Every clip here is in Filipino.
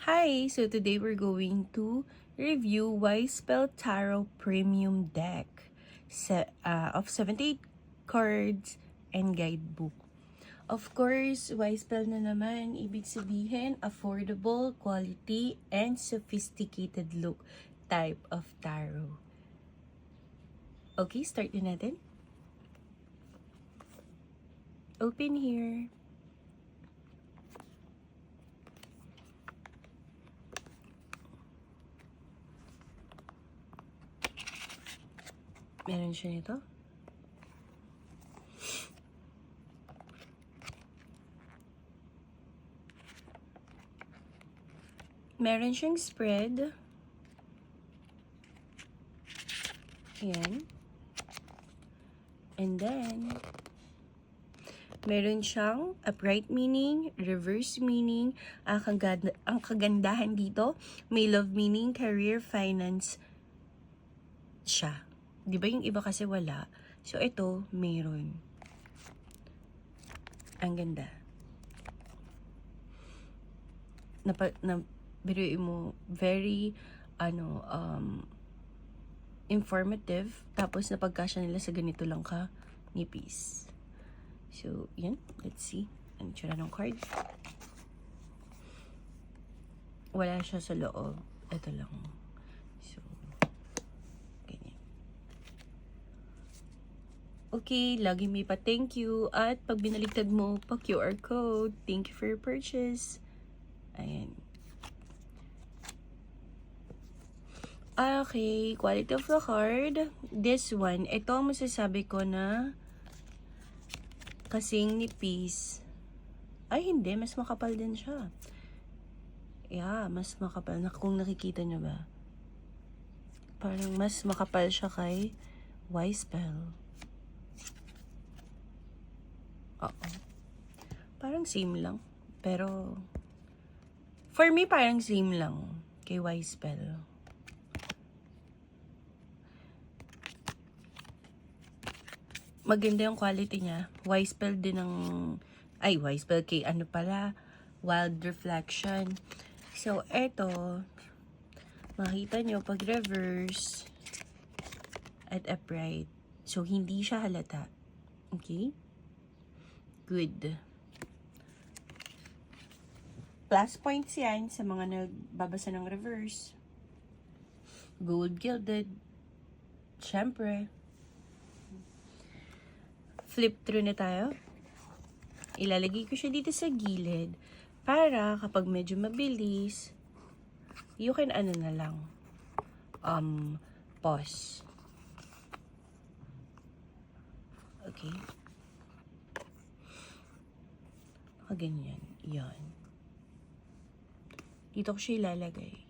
Hi! So today we're going to review Spell Tarot Premium Deck of 78 cards and guidebook. Of course, Spell na naman, ibig sabihin, affordable, quality, and sophisticated look type of tarot. Okay, start na natin. Open here. Meron siya nito. Meron siyang spread. Ayan. And then, meron siyang upright meaning, reverse meaning. Ang kagandahan dito, may love meaning, career, finance siya. Di ba yung iba kasi wala? So, ito, meron. Ang ganda. Biruin mo, very, informative. Tapos, napagkasya nila sa ganito lang ka nipis. So, yan. Let's see. Ang tsura ng card. Wala siya sa loob. Ito lang. So, ganyan. Okay, lagi may pa thank you. At pag binaligtad mo, pa QR code. Thank you for your purchase. Ayan. Okay, quality of the card. This one, ito ang masasabi ko na kasing nipis. Ay, hindi. Mas makapal din siya. Yeah, mas makapal. Kung nakikita nyo ba? Parang mas makapal siya kay Spell. Oo. Parang same lang. Pero, for me, parang same lang kay Spell. Maganda yung quality niya. Spell din ng... Spell kay ano pala? Wild Reflection. So, eto. Makita nyo pag reverse at upright. So, hindi siya halata. Okay? Good. Plus points yan sa mga nagbabasa ng reverse. Gold gilded. Siyempre. Flip through na tayo. Ilalagay ko siya dito sa gilid para kapag medyo mabilis, you can na lang, pause. Okay. Ganyan. Yan. Dito ko siya ilalagay.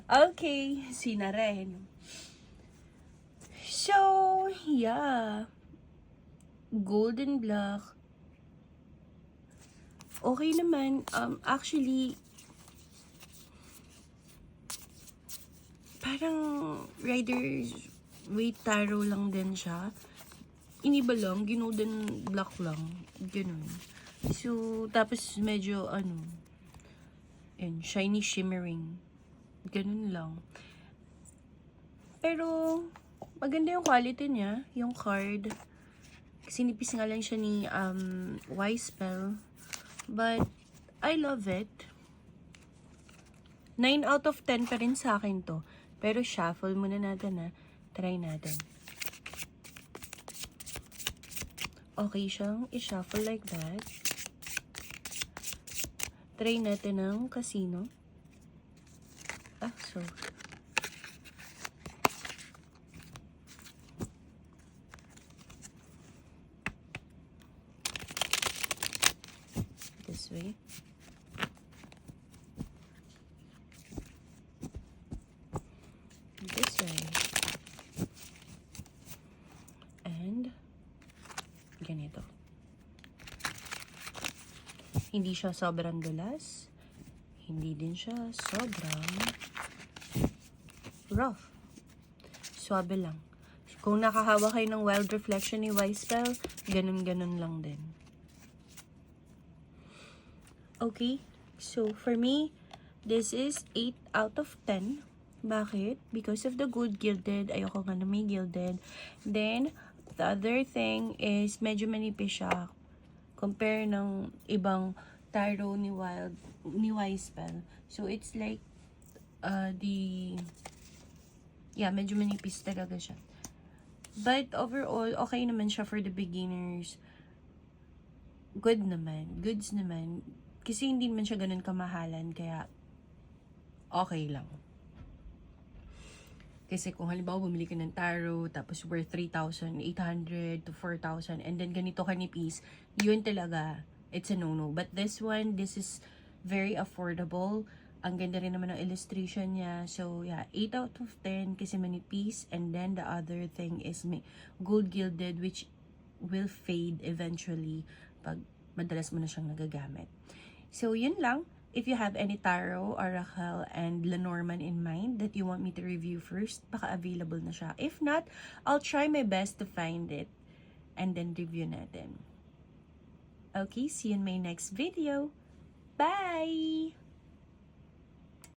Okay, sina rin. So, yeah. Golden black. Okay naman. Actually, parang Rider's Waite Tarot lang din siya. Iniba lang, golden black lang. Ganun. So, tapos medyo, shiny shimmering. Ganun lang. Pero, maganda yung quality niya, yung card. Kasi nipis nga lang siya ni Y-Spell. But, I love it. 9 out of 10 pa rin sa akin to. Pero shuffle muna natin ha. Try natin. Okay siyang i-shuffle like that. Try natin ng casino. So. This way. This way. And ganito. Hindi siya sobrang dulas. Hindi din siya sobrang rough. Suabe lang. Kung nakahawa kayo ng Wild Reflection ni Y-Spell, ganun-ganun lang din. Okay, so for me, this is 8 out of 10. Bakit? Because of the good gilded. Ayoko nga na may gilded. Then, the other thing is medyo manipis siya. Compare ng ibang tarot ni Y-Spell. So, it's like, medyo manipis talaga siya. But, overall, okay naman siya for the beginners. Good naman. Goods naman. Kasi hindi naman siya ganun kamahalan, kaya okay lang. Kasi kung halimbawa bumili ka ng tarot, tapos worth 3,800 to 4,000, and then ganito ka nipis, yun talaga, it's a no-no. But this one, this is very affordable. Ang ganda rin naman ng illustration niya. So, yeah, 8 out of 10 kasi manipis. And then, the other thing is may gold gilded, which will fade eventually pag madalas mo na siyang nagagamit. So, yun lang. If you have any tarot, oracle, and Lenormand in mind that you want me to review first, baka available na siya. If not, I'll try my best to find it and then review natin. Okay, see you in my next video. Bye!